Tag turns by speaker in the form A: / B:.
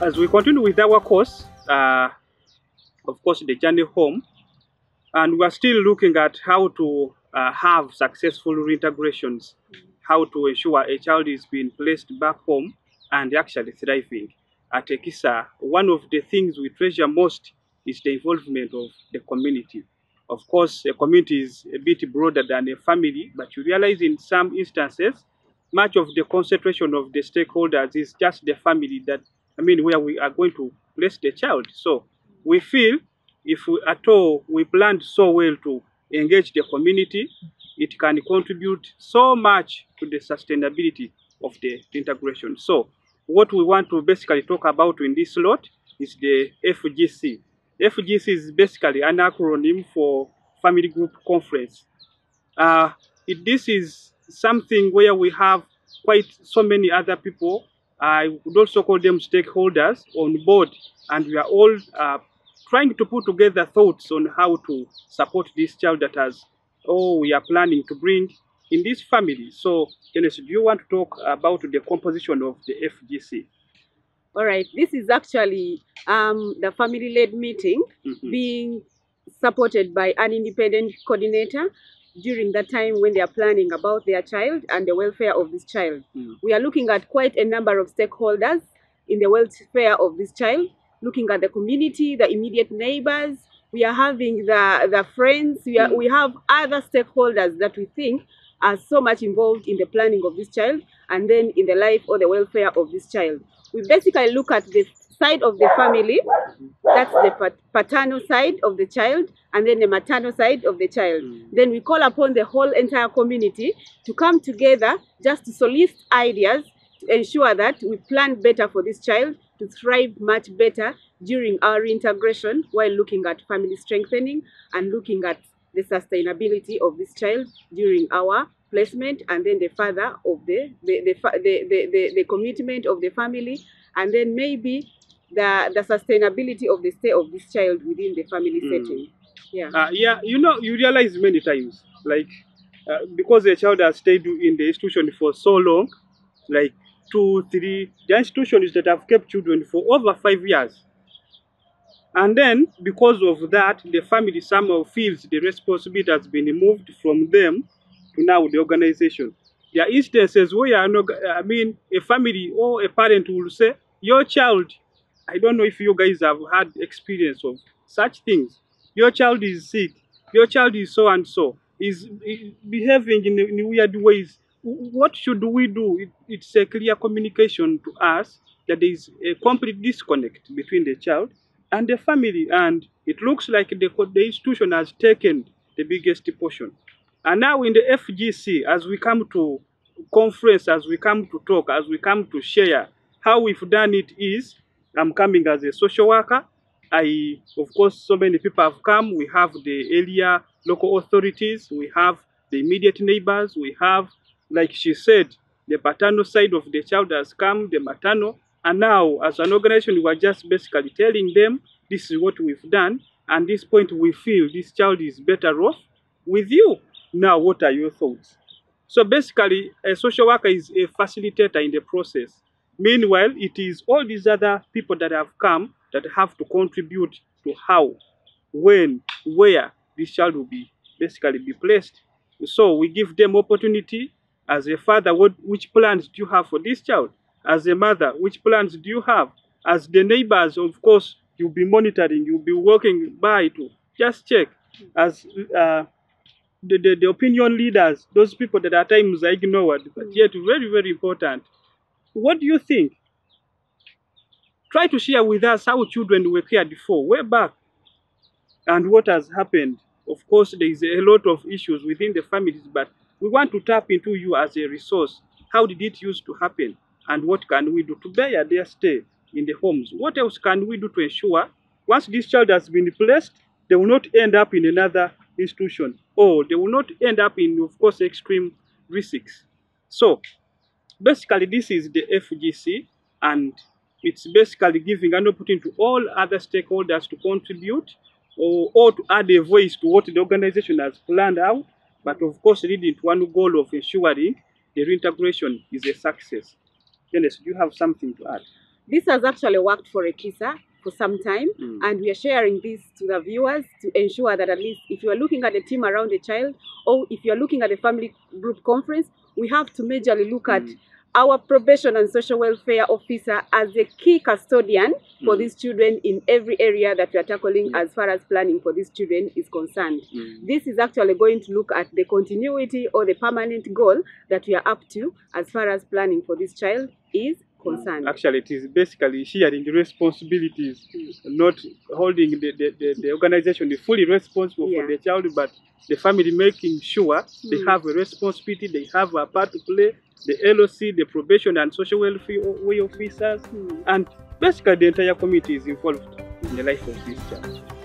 A: as we continue with our course, of course, the journey home, and we are still looking at how to have successful reintegrations, how to ensure a child is being placed back home and actually thriving. At Ekisa, one of the things we treasure most is the involvement of the community. Of course, a community is a bit broader than a family, but you realize in some instances, much of the concentration of the stakeholders is just the family that, where we are going to place the child. So we feel if we, at all we planned so well to engage the community, it can contribute so much to the sustainability of the integration. So what we want to basically talk about in this lot is the FGC. FGC is basically an acronym for Family Group Conference. This is something where we have quite so many other people. I would also call them stakeholders on board, and we are all trying to put together thoughts on how to support this child that we are planning to bring in this family. So, Dennis, do you want to talk about the composition of the FGC?
B: All right, this is actually the family-led meeting being supported by an independent coordinator during that time when they are planning about their child and the welfare of this child. We are looking at quite a number of stakeholders in the welfare of this child, looking at the community, the immediate neighbors. We are having the friends. We have other stakeholders that we think are so much involved in the planning of this child and then in the life or the welfare of this child. We basically look at the side of the family, that's the paternal side of the child, and then the maternal side of the child. Then we call upon the whole entire community to come together just to solicit ideas to ensure that we plan better for this child to thrive much better during our reintegration while looking at family strengthening and looking at the sustainability of this child during our placement, and then the father of the commitment of the family, and then maybe the sustainability of the stay of this child within the family setting.
A: You realize many times, like because the child has stayed in the institution for so long, like 2, 3, the institutions that have kept children for over 5 years. And then, because of that, the family somehow feels the responsibility has been removed from them to now the organization. There are instances where, a family or a parent will say, your child, I don't know if you guys have had experience of such things. Your child is sick. Your child is so and so, is behaving in weird ways. What should we do? It's a clear communication to us that there is a complete disconnect between the child and the family, and it looks like the institution has taken the biggest portion. And now in the FGC, as we come to conference, as we come to talk, as we come to share, how we've done it is, I'm coming as a social worker. Of course, so many people have come. We have the area local authorities, we have the immediate neighbors, we have, like she said, the paternal side of the child has come, the maternal. And now, as an organization, we are just basically telling them, this is what we've done. And this point, we feel this child is better off with you. Now, what are your thoughts? So basically, a social worker is a facilitator in the process. Meanwhile, it is all these other people that have come that have to contribute to how, when, where this child will be basically be placed. So we give them opportunity. As a father, which plans do you have for this child? As a mother, which plans do you have? As the neighbors, of course, you'll be monitoring, you'll be walking by to just check. As the opinion leaders, those people that at times are ignored, but yet very, very important. What do you think? Try to share with us how children were cared for way back and what has happened. Of course, there is a lot of issues within the families, but we want to tap into you as a resource. How did it used to happen? And what can we do to bear their stay in the homes? What else can we do to ensure once this child has been placed, they will not end up in another institution, or they will not end up in, of course, extreme risks. So basically, this is the FGC, and it's basically giving an opportunity to all other stakeholders to contribute or to add a voice to what the organization has planned out, but of course leading to one goal of ensuring the reintegration is a success. Dennis, do you have something to add?
B: This has actually worked for Ekisa for some time, and we are sharing this to the viewers to ensure that at least if you are looking at a team around the child, or if you are looking at a family group conference, we have to majorly look at our probation and social welfare officer as a key custodian for these children in every area that we are tackling as far as planning for these children is concerned. This is actually going to look at the continuity or the permanent goal that we are up to as far as planning for this child is concerned.
A: Actually, it is basically sharing the responsibilities, not holding the organization fully responsible for the child, but the family making sure they have a responsibility, they have a part to play, the LOC, the probation and social welfare officers, and basically the entire community is involved in the life of this child.